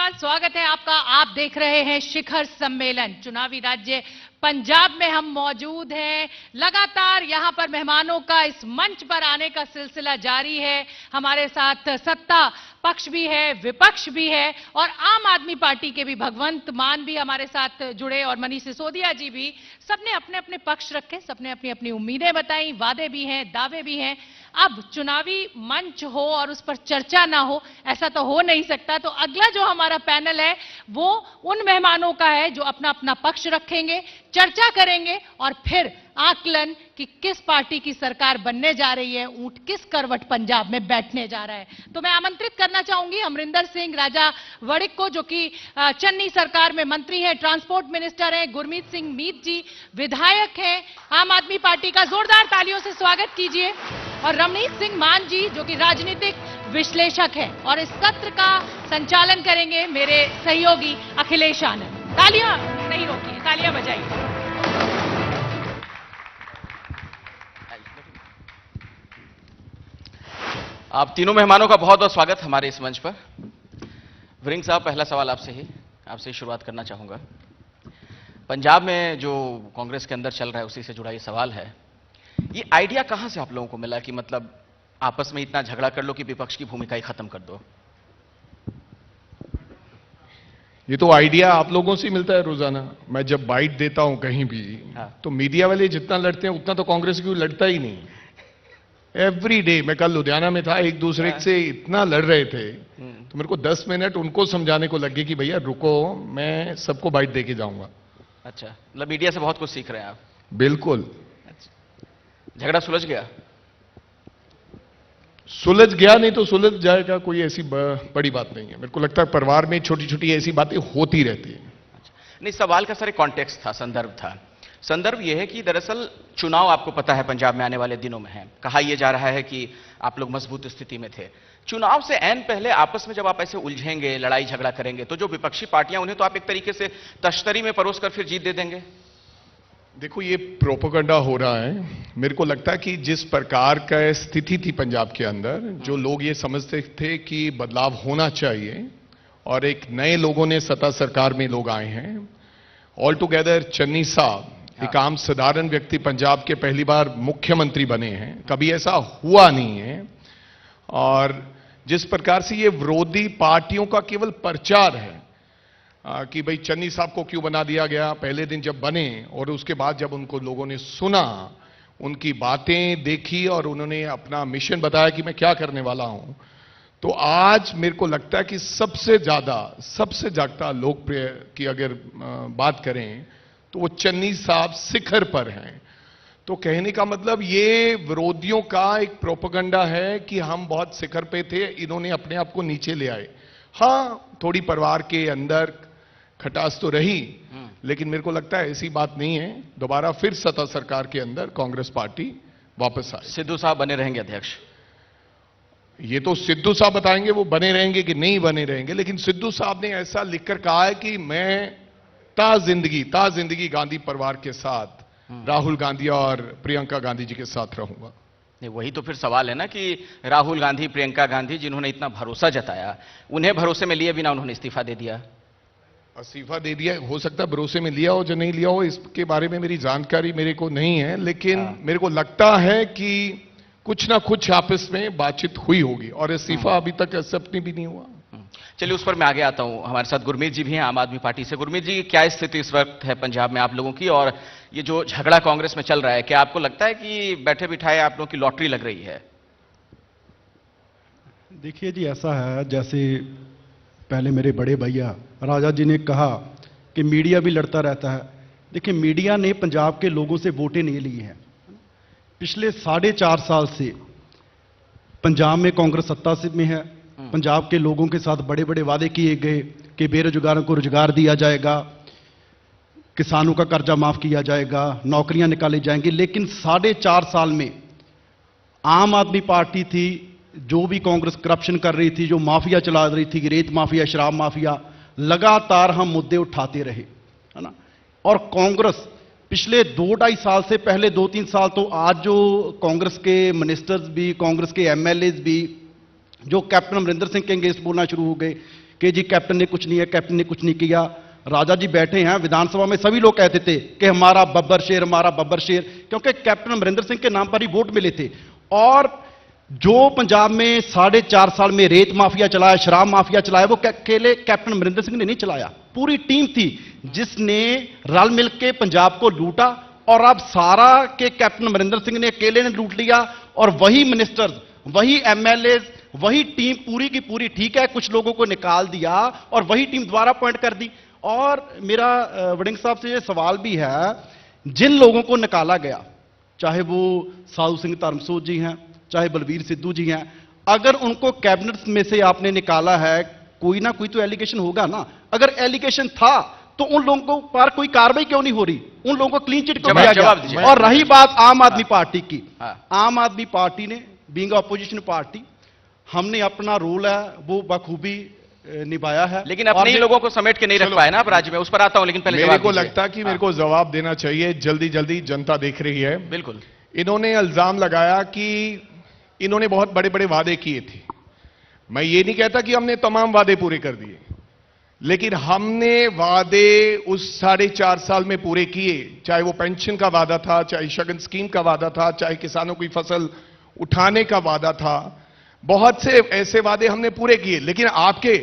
नमस्कार, स्वागत है आपका। आप देख रहे हैं शिखर सम्मेलन। चुनावी राज्य पंजाब में हम मौजूद हैं। लगातार यहां पर मेहमानों का इस मंच पर आने का सिलसिला जारी है। हमारे साथ सत्ता पक्ष भी है, विपक्ष भी है और आम आदमी पार्टी के भी भगवंत मान भी हमारे साथ जुड़े और मनीष सिसोदिया जी भी। सबने अपने अपने पक्ष रखे, सबने अपनी अपनी उम्मीदें बताई, वादे भी हैं, दावे भी हैं। अब चुनावी मंच हो और उस पर चर्चा ना हो, ऐसा तो हो नहीं सकता। तो अगला जो हमारा पैनल है वो उन मेहमानों का है जो अपना अपना पक्ष रखेंगे, चर्चा करेंगे और फिर आकलन कि किस पार्टी की सरकार बनने जा रही है, ऊंट किस करवट पंजाब में बैठने जा रहा है। तो मैं आमंत्रित करना चाहूंगी अमरिंदर सिंह राजा वड़िक को, जो कि चन्नी सरकार में मंत्री हैं, ट्रांसपोर्ट मिनिस्टर हैं। गुरमीत सिंह मीत जी विधायक हैं आम आदमी पार्टी का। जोरदार तालियों से स्वागत कीजिए। और रमनीत सिंह मान जी, जो कि राजनीतिक विश्लेषक हैं। और इस सत्र का संचालन करेंगे मेरे सहयोगी अखिलेश आनंद। तालियां नहीं रोकिए, तालियां बजाइए। आप तीनों मेहमानों का बहुत बहुत स्वागत हमारे इस मंच पर। वरिंग साहब, पहला सवाल आपसे ही शुरुआत करना चाहूंगा। पंजाब में जो कांग्रेस के अंदर चल रहा है उसी से जुड़ा ये सवाल है। ये आइडिया कहां से आप लोगों को मिला कि मतलब आपस में इतना झगड़ा कर लो कि विपक्ष की भूमिका ही खत्म कर दो? ये तो आइडिया आप लोगों से मिलता है रोजाना। मैं जब बाइट देता हूं कहीं भी, तो मीडिया वाले जितना लड़ते हैं उतना तो कांग्रेस की लड़ता ही नहीं। एवरी डे, मैं कल लुधियाना में था, एक दूसरे से इतना लड़ रहे थे तो मेरे को 10 मिनट उनको समझाने को लगे कि भैया रुको, मैं सबको बाइट दे के जाऊंगा। अच्छा, मतलब मीडिया से बहुत कुछ सीख रहे हैं आप? बिल्कुल। झगड़ा सुलझ गया? सुलझ गया नहीं तो सुलझ जाएगा, कोई ऐसी बड़ी बात नहीं है। मेरे को लगता है परिवार में छोटी छोटी ऐसी बातें होती रहती है। नहीं, सवाल का सारे कॉन्टेक्स्ट था, संदर्भ था। संदर्भ यह है कि दरअसल चुनाव आपको पता है पंजाब में आने वाले दिनों में है। कहा यह जा रहा है कि आप लोग मजबूत स्थिति में थे। चुनाव से ऐन पहले आपस में जब आप ऐसे उलझेंगे, लड़ाई झगड़ा करेंगे, तो जो विपक्षी पार्टियां उन्हें तो आप एक तरीके से तश्तरी में परोस कर फिर जीत दे देंगे। देखो, ये प्रोपेगेंडा हो रहा है। मेरे को लगता है कि जिस प्रकार का स्थिति थी पंजाब के अंदर, जो लोग ये समझते थे कि बदलाव होना चाहिए और एक नए लोगों ने सत्ता सरकार में लोग आए हैं। ऑल टुगेदर चन्नी साहब एक आम साधारण व्यक्ति पंजाब के पहली बार मुख्यमंत्री बने हैं, कभी ऐसा हुआ नहीं है। और जिस प्रकार से ये विरोधी पार्टियों का केवल प्रचार है कि भाई चन्नी साहब को क्यों बना दिया गया, पहले दिन जब बने और उसके बाद जब उनको लोगों ने सुना, उनकी बातें देखी और उन्होंने अपना मिशन बताया कि मैं क्या करने वाला हूं, तो आज मेरे को लगता है कि सबसे ज्यादा लोकप्रिय की अगर बात करें तो वो चन्नी साहब शिखर पर हैं। तो कहने का मतलब ये विरोधियों का एक प्रोपेगेंडा है कि हम बहुत शिखर पे थे, इन्होंने अपने आप को नीचे ले आए। हाँ, थोड़ी परिवार के अंदर खटास तो रही, लेकिन मेरे को लगता है ऐसी बात नहीं है। दोबारा फिर सत्ता सरकार के अंदर कांग्रेस पार्टी वापस आए। सिद्धू साहब बने रहेंगे अध्यक्ष? ये तो सिद्धू साहब बताएंगे वो बने रहेंगे कि नहीं बने रहेंगे, लेकिन सिद्धू साहब ने ऐसा लिखकर कहा है कि मैं ता जिंदगी गांधी परिवार के साथ, राहुल गांधी और प्रियंका गांधी जी के साथ रहूंगा। नहीं, वही तो फिर सवाल है ना कि राहुल गांधी, प्रियंका गांधी जिन्होंने इतना भरोसा जताया, उन्हें भरोसे में लिए बिना उन्होंने इस्तीफा दे दिया। इस्तीफा दे दिया, हो सकता है भरोसे में लिया हो, जो नहीं लिया हो इसके बारे में मेरी जानकारी मेरे को नहीं है, लेकिन मेरे को लगता है कि कुछ ना कुछ आपस में बातचीत हुई होगी और इस्तीफा अभी तक एक्सेप्ट भी नहीं हुआ। चलिए, उस पर मैं आगे आता हूं। हमारे साथ गुरमीत जी भी हैं आम आदमी पार्टी से। गुरमीत जी, क्या स्थिति इस वक्त है पंजाब में आप लोगों की, और ये जो झगड़ा कांग्रेस में चल रहा है, क्या आपको लगता है कि बैठे बिठाए आप लोगों की लॉटरी लग रही है? देखिए जी, ऐसा है जैसे पहले मेरे बड़े भैया राजा जी ने कहा कि मीडिया भी लड़ता रहता है। देखिए, मीडिया ने पंजाब के लोगों से वोटें नहीं ली हैं। पिछले 4.5 साल से पंजाब में कांग्रेस सत्ता में है। पंजाब के लोगों के साथ बड़े बड़े वादे किए गए कि बेरोजगारों को रोजगार दिया जाएगा, किसानों का कर्जा माफ किया जाएगा, नौकरियां निकाली जाएंगी। लेकिन 4.5 साल में आम आदमी पार्टी थी जो भी कांग्रेस करप्शन कर रही थी, जो माफिया चला रही थी, रेत माफिया, शराब माफिया, लगातार हम मुद्दे उठाते रहे, है ना। और कांग्रेस पिछले 2-2.5 साल से, पहले 2-3 साल तो आज जो कांग्रेस के मिनिस्टर्स भी, कांग्रेस के एमएलए भी जो कैप्टन अमरिंदर सिंह के अगेंस्ट बोलना शुरू हो गए कि कि जी कैप्टन ने कुछ नहीं है, कैप्टन ने कुछ नहीं किया। राजा जी बैठे हैं विधानसभा में, सभी लोग कहते थे कि हमारा बब्बर शेर, हमारा बब्बर शेर, क्योंकि कैप्टन अमरिंदर सिंह के नाम पर ही वोट मिले थे। और जो पंजाब में 4.5 साल में रेत माफिया चलाया, शराब माफिया चलाया, वो अकेले कैप्टन अमरिंदर सिंह ने नहीं चलाया, पूरी टीम थी जिसने रल मिल के पंजाब को लूटा। और अब सारा के कैप्टन अमरिंदर सिंह ने अकेले ने लूट लिया। और वही मिनिस्टर्स, वही एमएलए, वही टीम पूरी की पूरी, ठीक है कुछ लोगों को निकाल दिया और वही टीम दोबारा अपॉइंट कर दी। और मेरा वड़िंग साहब से ये सवाल भी है, जिन लोगों को निकाला गया, चाहे वो साधु सिंह धर्मसोत जी हैं, चाहे बलवीर सिद्धू जी हैं, अगर उनको कैबिनेट में से आपने निकाला है, कोई ना कोई तो एलिगेशन होगा ना। अगर एलिगेशन था तो उन लोगों पर कोई कार्रवाई क्यों नहीं हो रही, उन लोगों को क्लीन चिट क्यों दिया गया? और रही बात आम आदमी पार्टी की, आम आदमी पार्टी ने बीइंग अपोजिशन पार्टी, हमने अपना रोल है वो बखूबी निभाया है, लेकिन अपने ही लोगों को समेट के नहीं रख पाए ना आप राज्य में, उस पर आता हूं। लेकिन पहले मेरे को लगता कि मेरे को जवाब देना चाहिए, जल्दी जल्दी जनता देख रही है। बिल्कुल। इन्होंने इल्जाम लगाया कि इन्होंने बहुत बड़े बड़े वादे किए थे। मैं ये नहीं कहता कि हमने तमाम वादे पूरे कर दिए, लेकिन हमने वादे उस 4.5 साल में पूरे किए। चाहे वो पेंशन का वादा था, चाहे शगन स्कीम का वादा था, चाहे किसानों की फसल उठाने का वादा था, बहुत से ऐसे वादे हमने पूरे किए। लेकिन आपके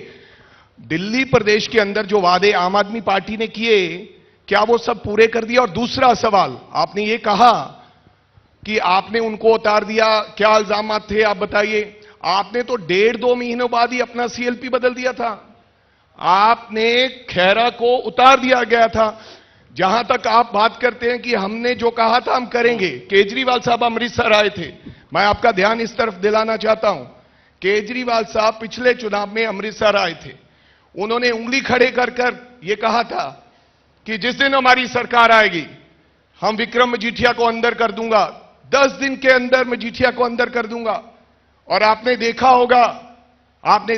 दिल्ली प्रदेश के अंदर जो वादे आम आदमी पार्टी ने किए, क्या वो सब पूरे कर दिया? और दूसरा सवाल, आपने ये कहा कि आपने उनको उतार दिया, क्या इल्जाम थे आप बताइए? आपने तो 1.5-2 महीनों बाद ही अपना सीएलपी बदल दिया था। आपने खैरा को उतार दिया गया था। जहां तक आप बात करते हैं कि हमने जो कहा था हम करेंगे, केजरीवाल साहब अमृतसर आए थे, मैं आपका ध्यान इस तरफ दिलाना चाहता हूं। केजरीवाल साहब पिछले चुनाव में अमृतसर आए थे, उन्होंने उंगली खड़े कर कर यह कहा था कि जिस दिन हमारी सरकार आएगी हम विक्रम मजीठिया को अंदर कर दूंगा, 10 दिन के अंदर मजीठिया को अंदर कर दूंगा। और आपने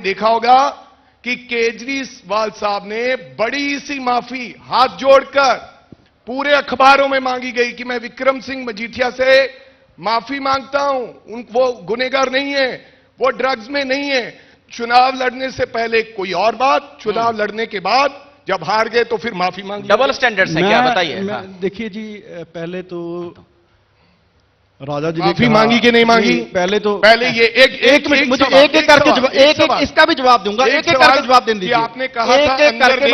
देखा होगा कि केजरीवाल साहब ने बड़ी सी माफी हाथ जोड़कर पूरे अखबारों में मांगी गई कि मैं विक्रम सिंह मजीठिया से माफी मांगता हूं, वो गुनहगार नहीं है, वो ड्रग्स में नहीं है। चुनाव लड़ने से पहले कोई और बात, चुनाव लड़ने के बाद जब हार गए तो फिर माफी मांगी। डबल स्टैंडर्ड्स हैं क्या, बताइए। देखिए जी, पहले तो राजा जी ने माफी मांगी कि नहीं मांगी? पहले ये एक मिनट, मुझे एक एक करके एक इसका भी जवाब दूंगा, एक एक करके जवाब दे दीजिए। आपने कहा था एक करके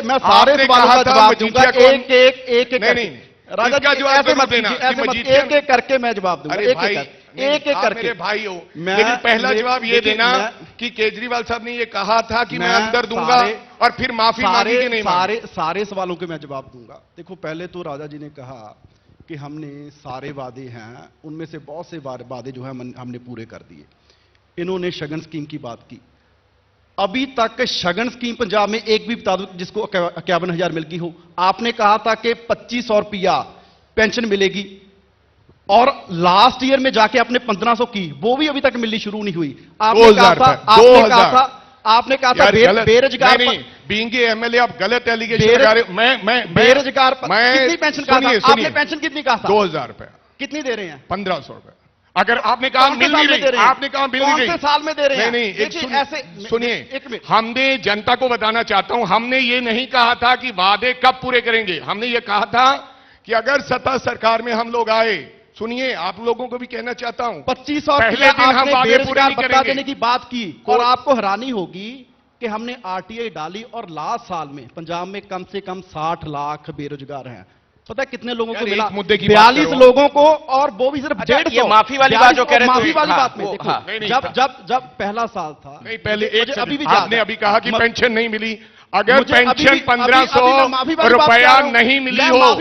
मैं सारे सवालों का जवाब दूंगा, एक नहीं राजा जी ऐसे मत देना, एक एक करके मैं जवाब दूंगा, एक एक करके। मेरे भाई हो, लेकिन पहला जवाब ये देना कि केजरीवाल साहब ने ये कहा था कि मैं अंदर दूंगा और फिर माफी मांगी कि नहीं मांगी? सारे सवालों के मैं जवाब दूंगा। देखो, पहले तो राजा जी ने कहा कि हमने सारे वादे हैं, उनमें से बहुत से वादे जो है हमने पूरे कर दिए। इन्होंने शगन स्कीम की बात की, अभी तक शगन स्कीम पंजाब में एक भी बता दो जिसको 51,000 मिल गई हो। आपने कहा था कि 2500 रुपया पेंशन मिलेगी, और लास्ट ईयर में जाके आपने 1500 की, वो भी अभी तक मिलनी शुरू नहीं हुई। आपने कहा था बेरोजगार बीइंग एमएलए आप गलत एलिगेशन लगा रहे हो। मैं बेरोजगार कितनी पेंशन कहा था आपने? पेंशन कितनी कहा था? 2000 रुपए। कितनी दे रहे हैं? 1500 रुपए। अगर आपने कहा मिल नहीं रही, आपने कहा मिल नहीं रही, कौन से साल में दे रहे हैं? नहीं, एक सुनिए, हमने जनता को बताना चाहता हूं, हमने ये नहीं कहा था कि वादे कब पूरे करेंगे। हमने ये कहा था कि अगर सत्ता सरकार में हम लोग आए, सुनिए, आप लोगों को भी कहना चाहता हूं, 2500 पहले दिन हम वादे पूरे नहीं बता देने की बात की, और आपको हैरानी होगी कि हमने आरटीआई डाली और लास्ट साल में पंजाब में कम से कम 60 लाख बेरोजगार हैं। पता है कितने लोगों को मिला? मुद्दे की 42 लोगों को, और वो भी सिर्फ 150। माफी वाली बात जो कह रहे थे, माफी वाली बात में देखो, जब पहला साल था, नहीं पहले अभी भी आपने अभी कहा कि पेंशन नहीं मिली। अगर पेंशन 1500 रुपया नहीं मिली हो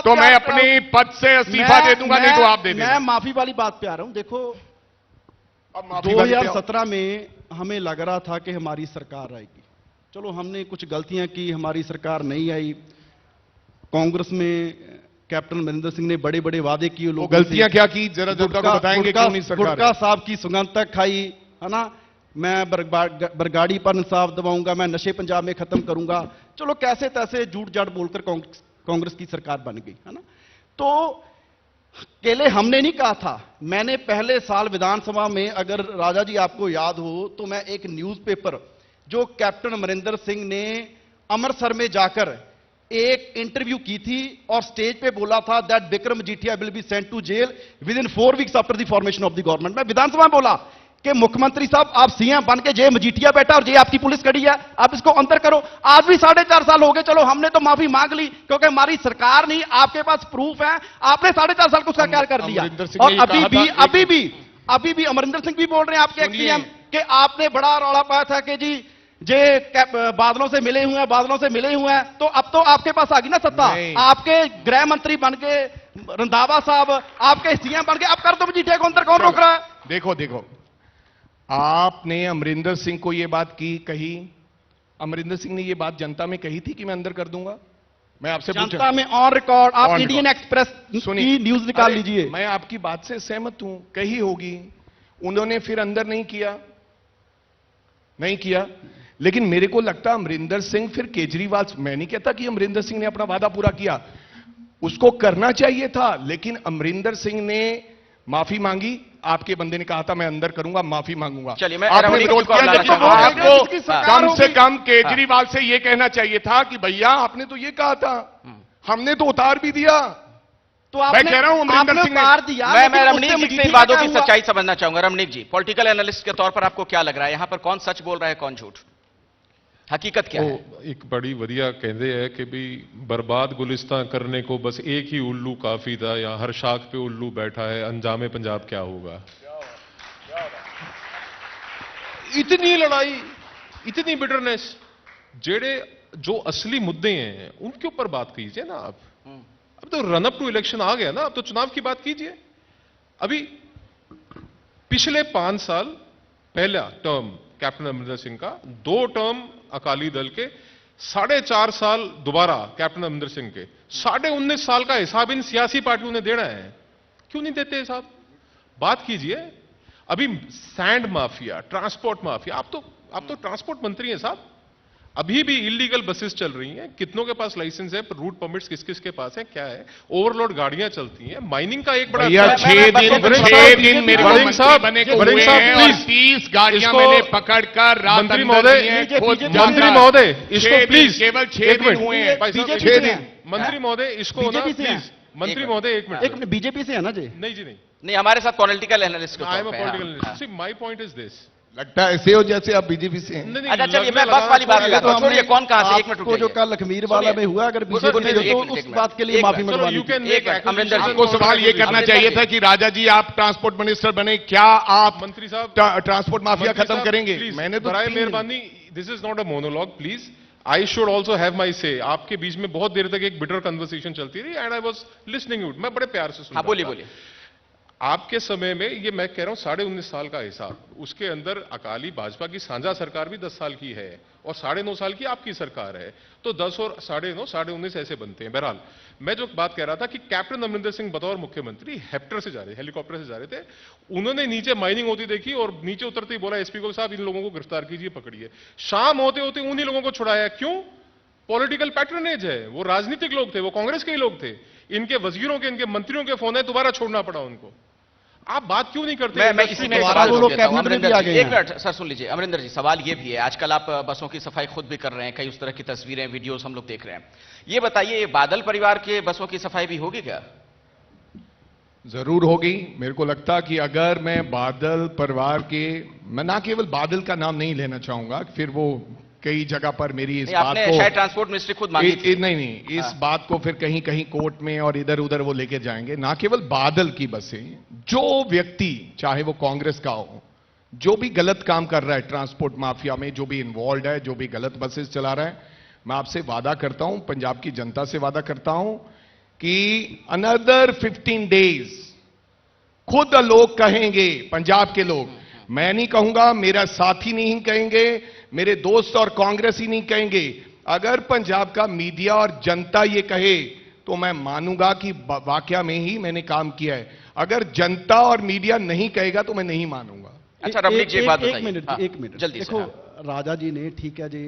तो मैं अपने पद से इस्तीफा दे दूंगा, नहीं तो आप दे देना। मैं माफी वाली बात पे आ रहा हूं। देखो, 2017 में हमें लग रहा था कि हमारी सरकार आएगी, चलो हमने कुछ गलतियां की, हमारी सरकार नहीं आई। कांग्रेस में कैप्टन अमरिंदर सिंह ने बड़े बड़े वादे किए, लोग गलतियां क्या की जरा जनता को बताएंगे? क्यों नहीं सरकार? गुटका साहब की सुगंध तक खाई, है ना। मैं बरगाड़ी पर इंसाफ दिलाऊंगा, मैं नशे पंजाब में खत्म करूंगा। चलो कैसे तैसे झूठ जाट बोलकर कांग्रेस की सरकार बन गई, है ना। तो अकेले हमने नहीं कहा था, मैंने पहले साल विधानसभा में, अगर राजा जी आपको याद हो तो मैं एक न्यूज़पेपर जो कैप्टन अमरिंदर सिंह ने अमृतसर में जाकर एक इंटरव्यू की थी और स्टेज पे बोला था that Vikram Majithia will be sent to jail within 4 weeks after the formation of the government. मैं विधानसभा में बोला कि मुख्यमंत्री साहब आप सीएम बन के जे मजीठिया बैठा और जे आपकी पुलिस खड़ी है, आप इसको अंतर करो। आज भी 4.5 साल हो गए, चलो हमने तो माफी मांग ली क्योंकि हमारी सरकार नहीं, आपके पास प्रूफ है, आपने 4.5 साल को उसका क्या कर दिया। और अभी भी अमरिंदर सिंह भी बोल रहे हैं आपके एक्स-सीएम कि आपने बड़ा रौला पाया था कि जी जे बादलों से मिले हुए हैं, बादलों से मिले हुए हैं। तो अब तो आपके पास आ गई ना सत्ता, आपके गृह मंत्री बन के रंधावा साहब, आपके सीएम बन के, अब कर दो मजीठिया को अंदर, कौन रोक रहा है। देखो आपने अमरिंदर सिंह को यह बात कही, अमरिंदर सिंह ने यह बात जनता में कही थी कि मैं अंदर कर दूंगा। मैं आपसे जनता में ऑन रिकॉर्ड, आप इंडियन एक्सप्रेस की न्यूज निकाल लीजिए। मैं आपकी बात से सहमत हूं, कही होगी, उन्होंने फिर अंदर नहीं किया। लेकिन मेरे को लगता अमरिंदर सिंह फिर केजरीवाल, मैं नहीं कहता कि अमरिंदर सिंह ने अपना वादा पूरा किया, उसको करना चाहिए था, लेकिन अमरिंदर सिंह ने माफी मांगी, आपके बंदे ने कहा था मैं अंदर करूंगा, माफी मांगूंगा। चलिए, मैं आपने विरोध किया, जबकि आपको कम से कम केजरीवाल से यह कहना चाहिए था कि भैया आपने तो ये कहा था, हमने तो उतार भी दिया। तो मैं कह रहा हूं अमरिंदर सिंह ने दिया। मैं रमनीक जी से इन बातों की सच्चाई समझना चाहूंगा। रमनीक जी, पॉलिटिकल एनालिस्ट के तौर पर आपको क्या लग रहा है, यहां पर कौन सच बोल रहा है, कौन झूठ, हकीकत क्या है? एक बड़ी वधिया कहते हैं कि भी बर्बाद गुलिस्तान करने को बस एक ही उल्लू काफी था, या हर शाख पे उल्लू बैठा है, अंजामे पंजाब क्या होगा। इतनी लड़ाई, इतनी बिटरनेस, जो असली मुद्दे हैं उनके ऊपर बात कीजिए ना आप। अब तो रन अप टू इलेक्शन आ गया ना, अब तो चुनाव की बात कीजिए। अभी पिछले 5 साल, पहला टर्म कैप्टन अमरिंदर सिंह का, 2 टर्म अकाली दल के, 4.5 साल दोबारा कैप्टन अमरिंदर सिंह के, 19.5 साल का हिसाब इन सियासी पार्टियों ने देना है। क्यों नहीं देते हिसाब? बात कीजिए। अभी सैंड माफिया, ट्रांसपोर्ट माफिया, आप तो ट्रांसपोर्ट मंत्री हैं साहब, अभी भी इलीगल बसेस चल रही हैं, कितनों के पास लाइसेंस है, रूट परमिट्स किस किस के पास है, क्या है, ओवरलोड गाड़ियां चलती हैं, माइनिंग का एक बड़ा 6 दिन मेरे को मंत्री बने को हुए हैं और 30 गाड़ियां मैंने पकड़कर रात मंत्री महोदय इसको प्लीज, केवल 6 दिन हुए हैं, 6 दिन। मंत्री महोदय इसको ना प्लीज, मंत्री महोदय एक मिनट, बीजेपी से है ना जी? नहीं जी नहीं, हमारे साथ political analyst I am a political analyst. See my point is this, लगता है ऐसे हो जैसे आप बीजेपी से हैं। अच्छा चलिए, मैं बस वाली बात करता हूं, छोड़िए कौन कहां से, एक मिनट को जो कल लखमीर वाला में हुआ, अगर बीजेपी ने तो उस बात के लिए माफी मंगवानी थी। अमरिंदर जी को सवाल ये करना चाहिए था कि राजा जी आप ट्रांसपोर्ट मिनिस्टर बने, क्या आप मंत्री साहब ट्रांसपोर्ट माफिया खत्म करेंगे? मैंने तो मेहरबानी, this is not a monologue please, I should also have my से। आपके बीच में बहुत देर तक एक बिटर कन्वर्सेशन चलती रही and I was listening it, मैं बड़े प्यार से सुन रहा था। बोलिए। आपके समय में ये मैं कह रहा हूं 19.5 साल का हिसाब, उसके अंदर अकाली भाजपा की साझा सरकार भी 10 साल की है और 9.5 साल की आपकी सरकार है, तो 10 और 9.5 19.5 ऐसे बनते हैं। बहरहाल मैं जो बात कह रहा था कि कैप्टन अमरिंदर सिंह बतौर मुख्यमंत्री हेप्टर से जा रहे, हेलीकॉप्टर से जा रहे थे, उन्होंने नीचे माइनिंग होती देखी और नीचे उतरते ही बोला एसपी को साहब इन लोगों को गिरफ्तार कीजिए, पकड़िए। शाम होते होते उन्हीं लोगों को छुड़ाया। क्यों? पॉलिटिकल पैटर्नेज है, वो राजनीतिक लोग थे, वो कांग्रेस के ही लोग थे, इनके वजीरों के, इनके मंत्रियों के फोन है, दोबारा छोड़ना पड़ा उनको। आप बात क्यों नहीं करते? मैं इसी में सवाल देता हूं। अमरिंदर जी, एक मिनट सर सुन लीजिए। अमरिंदर जी, सवाल ये भी है, आजकल आप बसों की सफाई खुद भी कर रहे हैं, कई उस तरह की तस्वीरें, वीडियोस हम लोग देख रहे हैं। ये बताइए, बादल परिवार के बसों की सफाई भी होगी क्या? जरूर होगी। मेरे को लगता कि अगर मैं बादल परिवार के, मैं ना केवल बादल का नाम नहीं लेना चाहूंगा, फिर वो कई जगह पर मेरी इस बात को शायद ट्रांसपोर्ट मिनिस्ट्री खुद मांगी थी। नहीं, इस बात को फिर कहीं कहीं कोर्ट में और इधर उधर वो लेके जाएंगे। ना केवल बादल की बसें, जो व्यक्ति चाहे वो कांग्रेस का हो, जो भी गलत काम कर रहा है ट्रांसपोर्ट माफिया में, जो भी इन्वॉल्व है, जो भी गलत बसेस चला रहा है, मैं आपसे वादा करता हूं, पंजाब की जनता से वादा करता हूं कि अनदर 15 डेज खुद लोग कहेंगे, पंजाब के लोग, मैं नहीं कहूंगा, मेरा साथी नहीं कहेंगे, मेरे दोस्त और कांग्रेस ही नहीं कहेंगे, अगर पंजाब का मीडिया और जनता ये कहे तो मैं मानूंगा कि वाकया में ही मैंने काम किया है। अगर जनता और मीडिया नहीं कहेगा तो मैं नहीं मानूंगा। अच्छा रमनीक जी, बात बताइए। एक मिनट जल्दी देखो, राजा जी ने, ठीक है जी,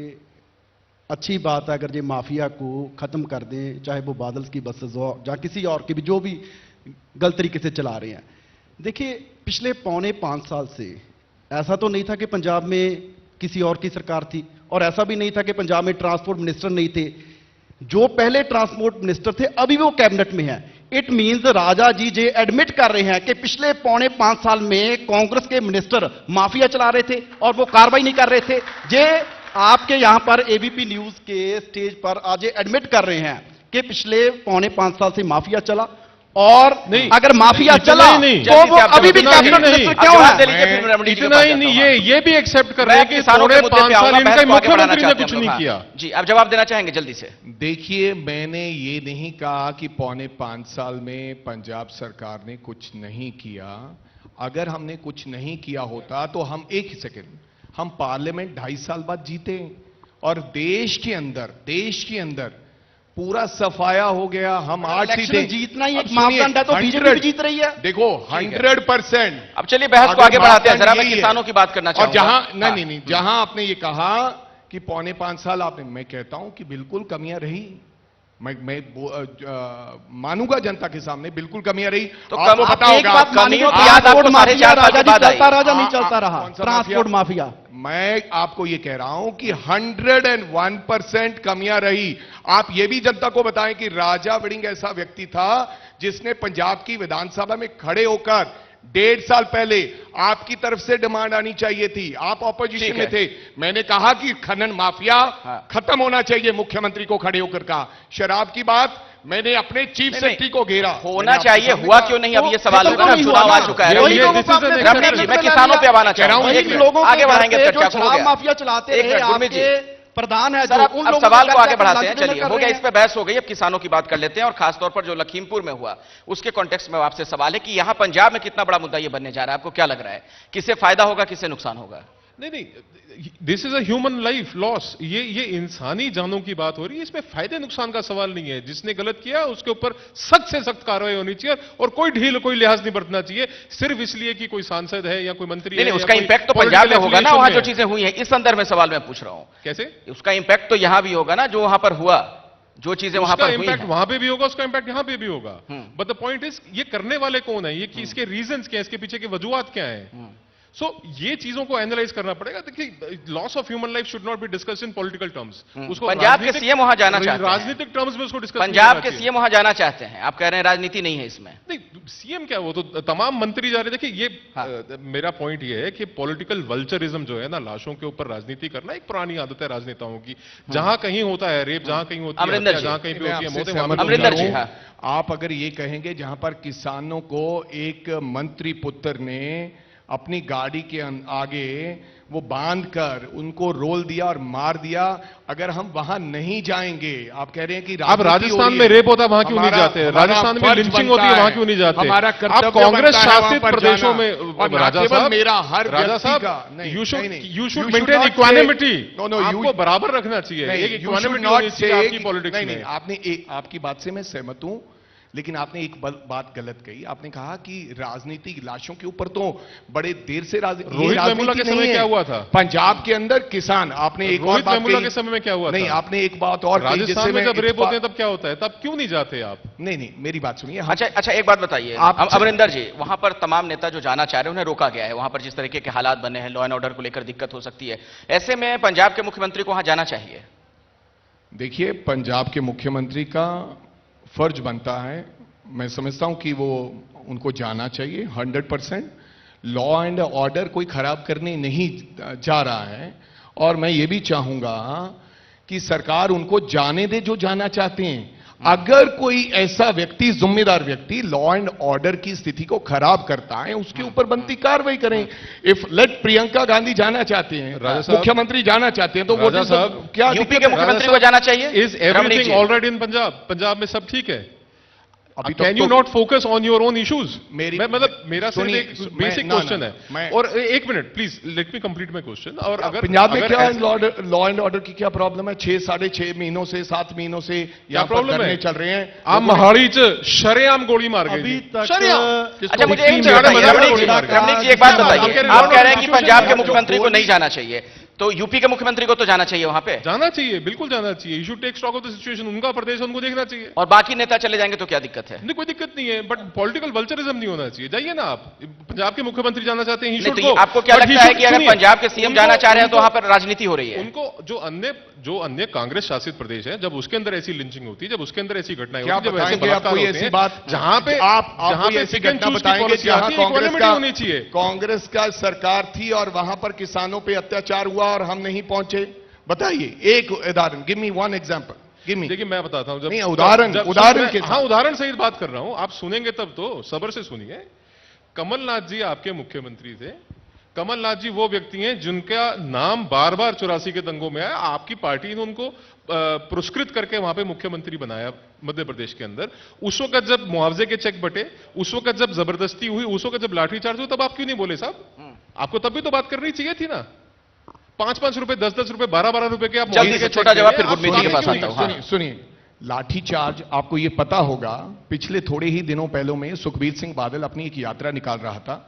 अच्छी बात है अगर ये माफिया को खत्म कर दें, चाहे वो बादल की बसेस हो या किसी और की भी, जो भी गलत तरीके से चला रहे हैं। देखिए, पिछले 4.25 साल से ऐसा तो नहीं था कि पंजाब में किसी और की सरकार थी, और ऐसा भी नहीं था कि पंजाब में ट्रांसपोर्ट मिनिस्टर नहीं थे। जो पहले ट्रांसपोर्ट मिनिस्टर थे अभी भी वो कैबिनेट में है। इट मींस राजा जी जे एडमिट कर रहे हैं कि पिछले 4.5 साल में कांग्रेस के मिनिस्टर माफिया चला रहे थे और वो कार्रवाई नहीं कर रहे थे। जे आपके यहां पर एबीपी न्यूज के स्टेज पर आज एडमिट कर रहे हैं कि पिछले 4.5 साल से माफिया चला, और नहीं, अगर माफिया इतना चला ही नहीं, तो वो अभी भी इतना ही कैबिनेट नहीं। मिनिस्टर क्यों है? इतना ही नहीं, ये भी एक्सेप्ट कर रहे हैं कि किसानों के मुद्दे 5.5 पे साल आऊंगा, इनके बहस को आगे बढ़ाना मुख्यमंत्री ने चाहते हैं कुछ हम लोग। नहीं हाँ। किया। जी, अब जवाब देना चाहेंगे जल्दी से। देखिए, मैंने ये नहीं कहा कि 4.5 साल में पंजाब सरकार ने कुछ नहीं किया। अगर हमने कुछ नहीं किया होता तो हम एक सेकंड, हम पार्लियामेंट 2.5 साल बाद जीते, और देश के अंदर पूरा सफाया हो गया। हम 8 इलेक्शन सीटें जीतना ही एक अब सुनिए, मापदंड है, तो बीजेपी भी जीत रही है। देखो 100%। अब चलिए बहस को आगे बढ़ाते हैं, जरा मैं किसानों की बात करना और चाहूंगा। जहां नहीं, जहां आपने ये कहा कि 4.5 साल आपने, मैं कहता हूं कि बिल्कुल कमियां रही। मैं मानूंगा जनता के सामने बिल्कुल कमियां रही। तो आपको आप पता एक होगा, बात मानिए कि याद आपको ट्रांसपोर्ट 4.5 साल राजा जी बाद आई। चलता राजा नहीं चलता रहा, कौन सा ट्रांसपोर्ट माफिया। मैं आपको ये कह रहा हूं कि 101% कमियां रही। आप ये भी जनता को बताएं कि राजा वड़िंग ऐसा व्यक्ति था जिसने पंजाब की विधानसभा में खड़े होकर 1.5 साल पहले आपकी तरफ से डिमांड आनी चाहिए थी, आप ऑपोजिशन में थे। मैंने कहा कि खनन माफिया खत्म होना चाहिए, मुख्यमंत्री को खड़े होकर कहा। शराब की बात मैंने अपने चीफ सेक्रेटरी को घेरा, होना चाहिए, हुआ क्यों नहीं? अब ये सवाल होगा ना, चुनाव आ चुका है। रमणीक जी, मैं किसानों पे अब आना चाह रहा हूं, एक मिनट, आगे बढ़ाएंगे चर्चा को। हो गया, माफिया चलाते एक रहे मिनट, गुरमीत जी। आपके प्रधान है, सर, अब लोगों सवाल को को आगे कर बढ़ाते हैं। कर चलिए, कर हो गया, रहे इस पे बहस हो गई, अब किसानों की बात कर लेते हैं, और खासतौर पर जो लखीमपुर में हुआ उसके कॉन्टेक्स्ट में आपसे सवाल है कि यहां पंजाब में कितना बड़ा मुद्दा ये बनने जा रहा है, आपको क्या लग रहा है? किससे फायदा होगा, किससे नुकसान होगा? नहीं, this is a human life loss. ये इंसानी जानों की बात हो रही है, इसमें फायदे नुकसान का सवाल नहीं है। जिसने गलत किया उसके ऊपर सख्त से सख्त कार्रवाई होनी चाहिए, और कोई ढील, कोई लिहाज नहीं बरतना चाहिए सिर्फ इसलिए कि कोई सांसद है या कोई मंत्री है। नहीं, उसका इंपैक्ट तो पंजाब में होगा ना, वहां जो चीजें हुई हैं। इस संदर्भ में सवाल मैं पूछ रहा हूं, कैसे उसका इंपैक्ट तो यहां भी होगा ना, जो वहां पर हुआ, जो चीजें वहां पर हुई इंपैक्ट हैं। वहां पे भी होगा, उसका इंपैक्ट यहां पे भी होगा। बट द पॉइंट इज, ये करने वाले कौन है, ये कि इसके रीजंस क्या है, इसके पीछे की वजूहात क्या है। सो ये चीजों को एनालाइज करना पड़ेगा। देखिए, loss of human life should not be discussed in political terms. उसको पंजाब के सीएम वहां जाना चाहते हैं, राजनीतिक टर्म्स में उसको डिस्कस पंजाब के सीएम वहां जाना चाहते हैं, आप कह रहे हैं राजनीति नहीं है इसमें। नहीं, सीएम क्या, वो तो तमाम मंत्री जा रहे। देखिए, ये मेरा पॉइंट ये है कि पॉलिटिकल वल्चरिज्म जो है ना, लाशों के ऊपर राजनीति करना एक पुरानी आदत है राजनेताओं की। जहां कहीं होता है रेप, जहां कहीं होती है अमरिंदर हत्या, जी, जहां कहीं पे होती है मौतें, वहां पे अमरिंदर जी, हाँ। आप अगर ये कहेंगे जहां पर किसानों को एक मंत्री पुत्र ने अपनी गाड़ी के आगे वो बांध कर उनको रोल दिया और मार दिया, अगर हम वहां नहीं जाएंगे, आप कह रहे हैं कि आप राजस्थान में रेप होता है वहां क्यों नहीं जाते? राजस्थान में लिंचिंग होती है वहां क्यों नहीं जाते? हमारा आप कर्तव्य कांग्रेस बनता है वहां शासित पर प्रदेशों जाना। में, और ना राजा केवल साहब, मेरा हर राजा व्यक्ति साहब, का नहीं, you should नहीं, you should you maintain not say- equanimity। No, no, you- आपको बराबर रखना चाहिए, नहीं, एक you should इक्वानिमिटी not होनी चाहिए say आपकी कि- पॉलिटिक्स नहीं, में। नहीं, आपकी बात से मैं सहमत हूं, लेकिन आपने एक बात गलत कही। आपने कहा कि राजनीति लाशों के ऊपर तो बड़े देर से रोहित वेमुला के समय क्या हुआ था? पंजाब के अंदर किसान, आपने एक और रोहित बात वेमुला कही। के समय में क्या हुआ नहीं, था? आपने एक बात और कही, राजस्थान जिससे में मैं जब रेप होते हैं तब क्या होता है? तब क्यों नहीं जाते आप? नहीं, मेरी बात सुनिए। अच्छा, एक बात बताइए, अमरिंदर जी, वहां पर तमाम नेता जो जाना चाह रहे हैं उन्हें रोका गया है, वहां पर जिस तरीके के हालात बने हैं, लॉ एंड ऑर्डर को लेकर दिक्कत हो सकती है, ऐसे में पंजाब के मुख्यमंत्री को वहां जाना चाहिए? देखिए, पंजाब के मुख्यमंत्री का फर्ज बनता है, मैं समझता हूं कि वो उनको जाना चाहिए 100%। लॉ एंड ऑर्डर कोई खराब करने नहीं जा रहा है, और मैं ये भी चाहूंगा कि सरकार उनको जाने दे जो जाना चाहते हैं। अगर कोई ऐसा व्यक्ति, जिम्मेदार व्यक्ति, लॉ एंड ऑर्डर की स्थिति को खराब करता है, उसके ऊपर बनती कार्रवाई करें। इफ लेट प्रियंका गांधी जाना चाहते हैं, मुख्यमंत्री जाना चाहते हैं, तो वो क्या यूपी के मुख्यमंत्री को जाना चाहिए? इज एवरीथिंग ऑलराइट इन पंजाब? पंजाब में सब ठीक है? अभी can you not focus on your own issues? मतलब मेरा सिर्फ एक बेसिक क्वेश्चन है, और एक minute please let me complete my question. और अगर पंजाब में क्या लॉ एंड ऑर्डर की क्या प्रॉब्लम है? 6 साढ़े 6 महीनों से 7 महीनों से क्या प्रॉब्लम है? चल रहे हैं। आप महाड़ी च शरेआम गोली मार गए अभी तक अच्छा, मुझे एक रमणीक जी, एक बात बताइए, आप कह रहे हैं कि पंजाब के मुख्यमंत्री को नहीं जाना चाहिए, तो यूपी के मुख्यमंत्री को तो जाना चाहिए वहां पे, जाना चाहिए, बिल्कुल जाना चाहिए। You should take stock of the situation. उनका प्रदेश है, उनको देखना चाहिए। और बाकी नेता चले जाएंगे तो क्या दिक्कत है? नहीं, कोई दिक्कत नहीं है, बट पॉलिटिकल वल्चरिज्म नहीं होना चाहिए। जाइए ना आप, पंजाब के मुख्यमंत्री जाना चाहते हैं, he नहीं, should तो ये go. आपको क्या But he लगता है should- कि अगर सुनिए, पंजाब के सीएम जाना चाह रहे हैं तो वहां पर राजनीति हो रही है? उनको जो अन्य कांग्रेस शासित प्रदेश है, जब उसके अंदर ऐसी लिंचिंग होती है, जब उसके अंदर ऐसी घटनाएं क्या होती है, जब ऐसे बताएंगे आप बलात्कार कोई होते ऐसी हैं, बात जहां पे आप जहां कोई पे ऐसी pick and घटना choose की बताएंगे policy जहां आती है, कांग्रेस equanimity का होनी चाहिए। कांग्रेस का सरकार थी और वहां पर किसानों पे अत्याचार हुआ और हम नहीं पहुंचे? बताइए एक उदाहरण, give me one example, give me. देखिए मैं बताता हूं, नहीं, उदाहरण के साथ। हाँ, उदाहरण सहित बात कर रहा हूं, आप सुनेंगे तब तो, सब्र से सुनिए। कमलनाथ जी आपके मुख्यमंत्री थे। कमलनाथ जी वो व्यक्ति हैं जिनका नाम बार बार 84 के दंगों में आया। आपकी पार्टी ने उनको पुरस्कृत करके वहां पे मुख्यमंत्री बनाया मध्य प्रदेश के अंदर। उस वक्त जब मुआवजे के चेक बटे, उस वक्त जब जबरदस्ती हुई, उस वक्त जब लाठीचार्ज हुआ, तब आप क्यों नहीं बोले साहब? आपको तब भी तो बात करनी चाहिए थी ना। 5-5 रुपए, 10-10 रुपए, 12-12 रुपए के आप जल्दी मुआवजे से के छोटा चेक जवाब, दे फिर रहे हैं। गुरमीत जी के आप पास क्यों आता हूं। नहीं? हाँ। सुनिए, लाठीचार्ज आपको ये पता होगा, पिछले थोड़े ही दिनों पहले में सुखबीर सिंह बादल अपनी एक यात्रा निकाल रहा था।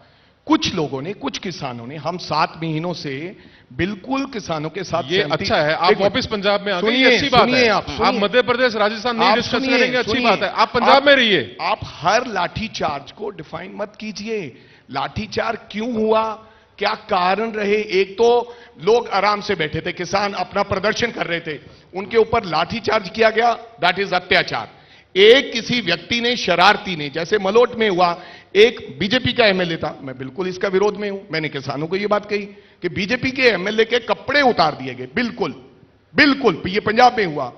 कुछ लोगों ने, कुछ किसानों ने, हम 7 महीनों से बिल्कुल किसानों के साथ ये सहमति- अच्छा है, आप एक वापस पंजाब में आ गए, ये सुनिए, अच्छी बात सुनिए है। आप, सुनिए। आप मध्य प्रदेश, राजस्थान नहीं आप डिस्कस सुनिए, करेंगे, अच्छी सुनिए। बात है। आप पंजाब में रहिए। आप हर लाठीचार्ज को डिफाइन मत कीजिए। लाठीचार्ज क्यों हुआ, क्या कारण रहे? एक तो लोग आराम से बैठे थे, किसान अपना प्रदर्शन कर रहे थे, उनके ऊपर लाठीचार्ज किया गया, दैट इज अत्याचार। एक किसी व्यक्ति ने, शरारती ने, जैसे मलोट में हुआ, एक बीजेपी का एमएलए था, मैं बिल्कुल इसका विरोध में हूं, मैंने किसानों को यह बात कही कि बीजेपी के एमएलए के कपड़े उतार दिए गए, बिल्कुल बिल्कुल, ये पंजाब में हुआ।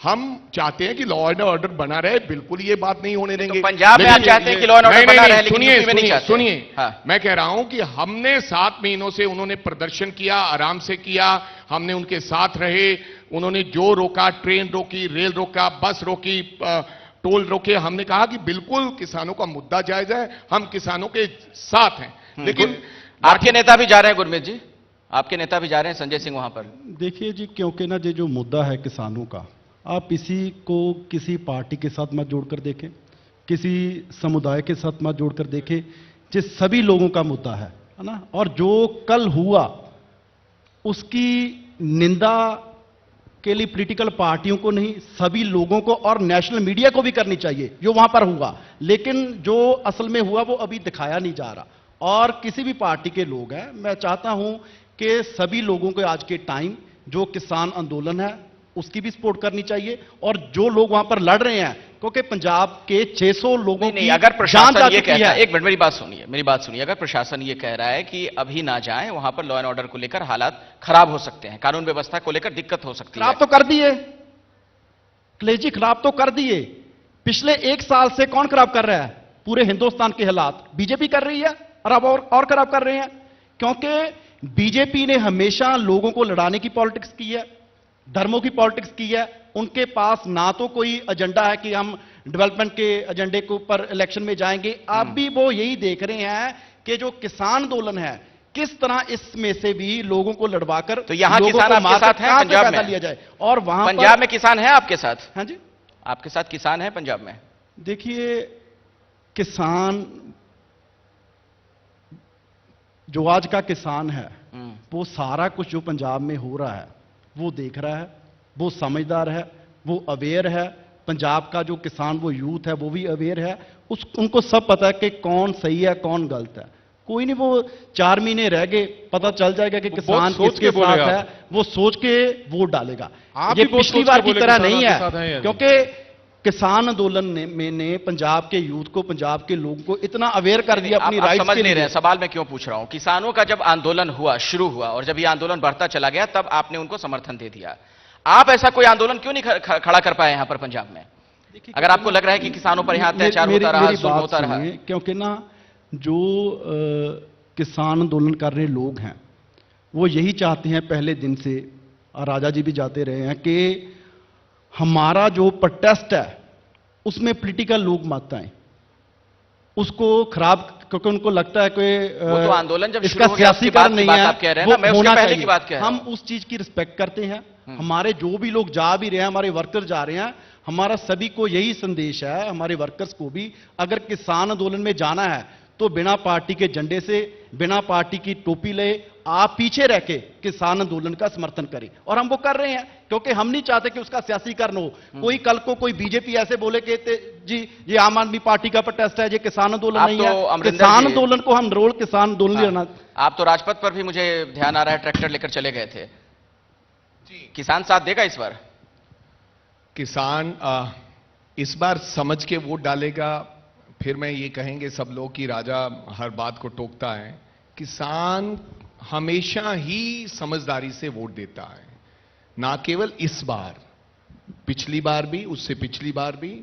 हम चाहते हैं कि लॉ एंड ऑर्डर बना रहे, बिल्कुल ये बात नहीं होने देंगे। पंजाब में आप लेकिन चाहते हैं कि लॉ एंड ऑर्डर नहीं, बना नहीं, रहे, लेकिन सुनिए, यूपी में नहीं सुनिए, चाहते। सुनिए, हाँ। मैं कह रहा हूं कि हमने 7 महीनों से उन्होंने प्रदर्शन किया, आराम से किया, हमने उनके साथ रहे, उन्होंने जो रोका, ट्रेन रोकी, रेल रोका, बस रोकी, टोल रोके, हमने कहा कि बिल्कुल किसानों का मुद्दा जायज है, हम किसानों के साथ हैं। लेकिन आपके नेता भी जा रहे हैं गुरमीत जी, आपके नेता भी जा रहे हैं, संजय सिंह वहां पर। देखिए जी, क्योंकि ना ये जो मुद्दा है किसानों का, आप इसी को किसी पार्टी के साथ मत जोड़कर देखें, किसी समुदाय के साथ मत जोड़कर देखें, ये सभी लोगों का मुद्दा है ना। और जो कल हुआ उसकी निंदा के लिए पॉलिटिकल पार्टियों को नहीं, सभी लोगों को और नेशनल मीडिया को भी करनी चाहिए जो वहां पर हुआ। लेकिन जो असल में हुआ वो अभी दिखाया नहीं जा रहा। और किसी भी पार्टी के लोग हैं, मैं चाहता हूं कि सभी लोगों को आज के टाइम जो किसान आंदोलन है उसकी भी सपोर्ट करनी चाहिए, और जो लोग वहां पर लड़ रहे हैं, क्योंकि पंजाब के 600 लोगों नहीं, की अगर जान प्रशासन जा ये चुकी कहता है, है। एक मिनट मेरी बात सुनिए, अगर प्रशासन ये कह रहा है कि अभी ना जाएं, वहां पर लॉ एंड ऑर्डर को लेकर हालात खराब हो सकते हैं, कानून व्यवस्था को लेकर दिक्कत हो सकती है। खराब तो कर दिए कलेजी, खराब तो कर दिए। पिछले 1 साल से कौन खराब कर रहा है? पूरे हिंदुस्तान के हालात बीजेपी कर रही है, और अब और खराब कर रहे हैं, क्योंकि बीजेपी ने हमेशा लोगों को लड़ाने की पॉलिटिक्स की है, धर्मों की पॉलिटिक्स की है। उनके पास ना तो कोई एजेंडा है कि हम डेवलपमेंट के एजेंडे के ऊपर इलेक्शन में जाएंगे। अब भी वो यही देख रहे हैं कि जो किसान आंदोलन है, किस तरह इसमें से भी लोगों को लड़वाकर, तो यहां लोगों किसान को आपके मारकर साथ हैं कहां से पंजाब पैसा में? लिया जाए। और वहां पंजाब में किसान है आपके साथ? हाँ जी, आपके साथ किसान है पंजाब में? देखिए, किसान, जो आज का किसान है, वो सारा कुछ जो पंजाब में हो रहा है वो देख रहा है, वो समझदार है, वो अवेयर है। पंजाब का जो किसान, वो यूथ है, वो भी अवेयर है। उनको सब पता है कि कौन सही है, कौन गलत है। कोई नहीं, वो 4 महीने रह गए, पता चल जाएगा कि किसान किसके साथ है, वो सोच के वोट डालेगा। आप ये भी बहुत पिछली सोच के बार की बोले तरह किसान नहीं आपके साथ हैं या है, नहीं? क्योंकि किसान आंदोलन ने पंजाब के यूथ को, पंजाब के लोगों को इतना अवेयर कर दिया अपनी आप राइट्स समझ के नहीं लिए। रहे, सवाल मैं क्यों पूछ रहा हूं। किसानों का जब आंदोलन हुआ, शुरू हुआ, और जब ये आंदोलन बढ़ता चला गया, तब आपने उनको समर्थन दे दिया। आप ऐसा कोई आंदोलन क्यों नहीं खड़ा कर पाए यहां पर पंजाब में? अगर आपको लग रहा है कि किसानों पर यहां अत्याचार होता रहा, जुल्म होता रहा। क्योंकि ना जो किसान आंदोलन कर रहे लोग हैं, वो यही चाहते हैं पहले दिन से, और राजा जी भी जाते रहे हैं, कि हमारा जो प्रोटेस्ट है उसमें पॉलिटिकल लोग मत आए, उसको खराब, क्योंकि उनको लगता है कि वो तो आंदोलन जब इसका शुरू हो गया, उसके बाद सियासीकरण की नहीं बात है, आप कह रहे हैं वो ना, मैं उसके होना पहले चाहिए। की बात कह रहा हम उस चीज की रिस्पेक्ट करते हैं। हमारे जो भी लोग जा भी रहे हैं, हमारे वर्कर जा रहे हैं, हमारा सभी को यही संदेश है, हमारे वर्कर्स को भी, अगर किसान आंदोलन में जाना है तो बिना पार्टी के झंडे से बिना पार्टी की टोपी ले, आप पीछे रह के किसान आंदोलन का समर्थन करें। और हम वो कर रहे हैं, क्योंकि हम नहीं चाहते कि उसका सियासीकरण हो। कोई कल को कोई बीजेपी ऐसे बोले कि जी ये आम आदमी पार्टी का प्रोटेस्ट है, ये किसान आंदोलन आप नहीं तो है। अमरिंदर किसान जी- आंदोलन को हम रोल किसान आंदोलन हाँ, लेना। आप तो राजपथ पर भी मुझे ध्यान आ रहा है ट्रैक्टर लेकर चले गए थे। किसान साथ देगा इस बार? किसान इस बार समझ के वोट डालेगा। फिर मैं ये कहेंगे सब लोग कि राजा हर बात को टोकता है। किसान हमेशा ही समझदारी से वोट देता है, ना केवल इस बार, पिछली बार भी, उससे पिछली बार भी,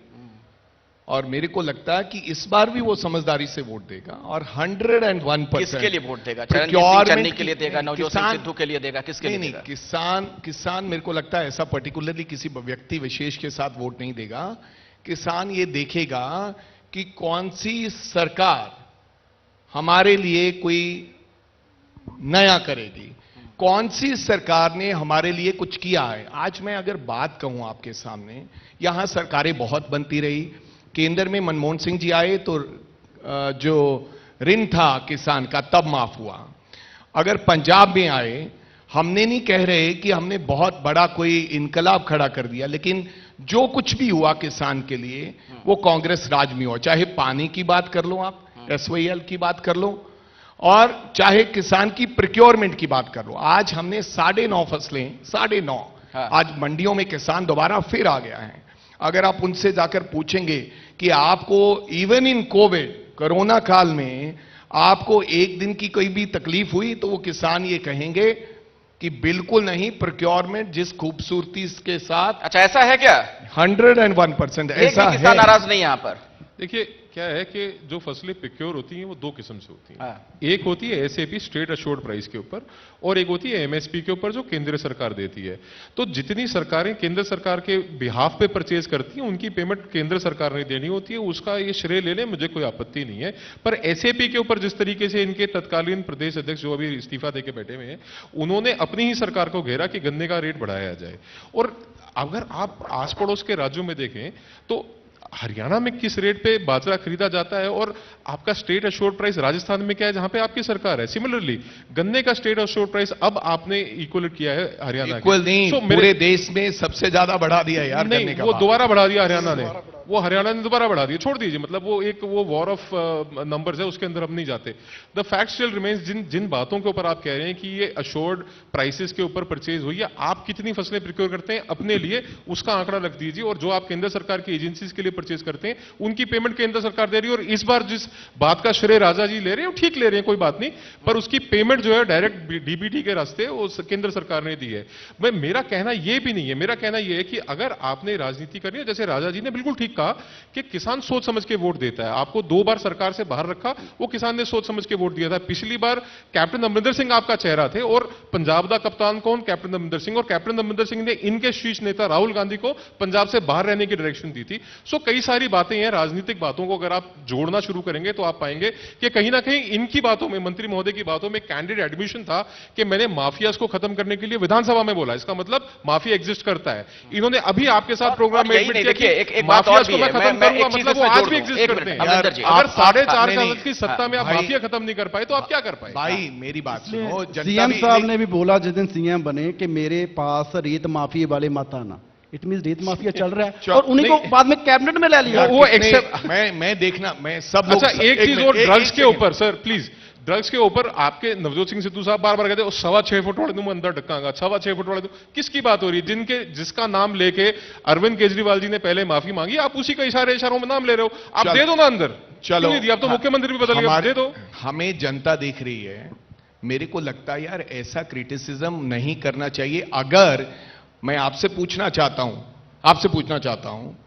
और मेरे को लगता है कि इस बार भी वो समझदारी से वोट देगा। और 101% किसके लिए वोट देगा? चरणजीत सिंह चन्नी के लिए देगा, नवजोत सिंह सिद्धू के लिए देगा, किसके लिए नहीं, देगा? किसान मेरे को लगता है ऐसा पर्टिकुलरली किसी व्यक्ति विशेष के साथ वोट नहीं देगा। किसान ये देखेगा कि कौन सी सरकार हमारे लिए कोई नया करेगी, कौन सी सरकार ने हमारे लिए कुछ किया है। आज मैं अगर बात कहूं आपके सामने, यहां सरकारें बहुत बनती रही। केंद्र में मनमोहन सिंह जी आए तो जो ऋण था किसान का तब माफ हुआ। अगर पंजाब में आए, हमने नहीं कह रहे कि हमने बहुत बड़ा कोई इनकलाब खड़ा कर दिया, लेकिन जो कुछ भी हुआ किसान के लिए वो कांग्रेस राज में हुआ। चाहे पानी की बात कर लो, आप SYL की बात कर लो, और चाहे किसान की प्रोक्योरमेंट की बात कर लो। आज हमने 9.5 फसलें, 9.5 हाँ। आज मंडियों में किसान दोबारा फिर आ गया है। अगर आप उनसे जाकर पूछेंगे कि आपको इवन इन कोविड, कोरोना काल में आपको एक दिन की कोई भी तकलीफ हुई, तो वो किसान ये कहेंगे कि बिल्कुल नहीं। प्रोक्योरमेंट जिस खूबसूरती के साथ, अच्छा, ऐसा है क्या? 101% एक भी ऐसा किसान है। नाराज नहीं है यहां पर? देखिए क्या है कि जो फसलें प्रोक्योर होती हैं वो दो किस्म से होती हैं। हाँ। एक होती है SAP स्टेट अश्योर्ड प्राइस के ऊपर, और एक होती है MSP के ऊपर जो केंद्र सरकार देती है। तो जितनी सरकारें केंद्र सरकार के बिहाफ पे परचेज करती हैं उनकी पेमेंट केंद्र सरकार ने देनी होती है, उसका ये श्रेय ले लें, मुझे कोई आपत्ति नहीं है। पर SAP के ऊपर जिस तरीके से इनके तत्कालीन प्रदेश अध्यक्ष जो अभी इस्तीफा देके बैठे हुए हैं, उन्होंने अपनी ही सरकार को घेरा कि गन्ने का रेट बढ़ाया जाए। और अगर आप आस पड़ोस के राज्यों में देखें तो हरियाणा में किस रेट पे बाजरा खरीदा जाता है, और आपका स्टेट अश्योर्ड प्राइस राजस्थान में क्या है जहां पे आपकी सरकार है। सिमिलरली गन्ने का स्टेट अश्योर्ड प्राइस अब आपने इक्वल किया है हरियाणा इक्वल नहीं, पूरे देश में सबसे ज्यादा बढ़ा दिया यार गन्ने नहीं, का वो भाव। दोबारा बढ़ा दिया हरियाणा ने, वो हरियाणा ने दोबारा बढ़ा दिया। छोड़ दीजिए, मतलब वो एक वो वॉर ऑफ नंबर्स है, उसके अंदर हम नहीं जाते। द फैक्ट स्टिल रिमेन्स, जिन बातों के ऊपर आप कह रहे हैं कि ये अश्योर्ड प्राइसेस के ऊपर परचेज हुई है, आप कितनी फसलें प्रिक्योर करते हैं अपने लिए, उसका आंकड़ा रख दीजिए। और जो आप केंद्र सरकार की एजेंसीज के लिए परचेज करते हैं उनकी पेमेंट केंद्र सरकार दे रही है। और इस बार जिस बात का श्रेय राजा जी ले रहे हैं, ठीक ले रहे हैं, कोई बात नहीं, पर उसकी पेमेंट जो है डायरेक्ट DBT के रास्ते वो केंद्र सरकार ने दी है। मेरा कहना यह भी नहीं है, मेरा कहना यह है कि अगर आपने राजनीति करनी है, जैसे राजा जी ने बिल्कुल ठीक कहा कि किसान सोच समझ के वोट देता है। आपको 2 बार सरकार से बाहर रखा, वो किसान ने सोच समझ के वोट दिया था। पिछली बार कैप्टन अमरिंदर सिंह आपका चेहरा थे, और पंजाब का कप्तान कौन? कैप्टन अमरिंदर सिंह। और कैप्टन अमरिंदर सिंह ने इनके शीर्ष नेता राहुल गांधी को पंजाब से बाहर रहने की डायरेक्शन दी थी। सो कई सारी बातें हैं, राजनीतिक बातों को अगर आप जोड़ना शुरू करेंगे तो आप पाएंगे कि कहीं ना कहीं इनकी बातों में, मंत्री महोदय की बातों में कैंडिड एडमिशन था कि मैंने माफियाज को खत्म करने के लिए विधानसभा में बोला। इसका मतलब माफिया एग्जिस्ट करता है। इन्होंने अभी आपके साथ प्रोग्राम में एडमिट किया कि एक बात और भी माफियाज को मैं है, खत्म मैं करूंगा, एक चीज मतलब वो इसमें आज जोड़ भी दूं। एग्जिस्ट एक करते मिनट, हैं। अमरिंदर जी, अगर 4.5 नहीं, साल नहीं, की सत्ता में आप भाई- माफिया खत्म नहीं कर पाए तो आप क्या कर पाए? भाई मेरी बात सुनो, जनता सीएम भी साहब ने भी बोला जिस दिन सीएम बने कि मेरे पास रेत माफिया वाले मत आना। इट मीन रेत माफिया चल रहा है, और उन्हीं को नहीं। बाद में कैबिनेट में ले लिया। वो कितने- एक्सेप्ट- मैं देखना, मैं सब लोग अच्छा, एक चीज मिनट, और, ड्रग्स एक के सेकंड। ऊपर सर प्लीज, ड्रग्स के ऊपर आपके नवजोत सिंह सिद्धू साहब बार बार कहते हैं 6.25 फुट वाले तुम अंदर ढकांगा, 6.25 फुट वाले तुम। किसकी बात हो रही है? जिसका नाम लेके अरविंद केजरीवाल जी ने पहले माफी मांगी, आप उसी का इशारों में नाम ले रहे हो। आप चलो, दे दो ना अंदर। चलो, क्यों नहीं दिया? अब तो मुख्यमंत्री भी बदल गया, दे दो। हमें जनता देख रही है। मेरे को लगता है यार ऐसा क्रिटिसिज्म नहीं करना चाहिए। अगर मैं आपसे पूछना चाहता हूं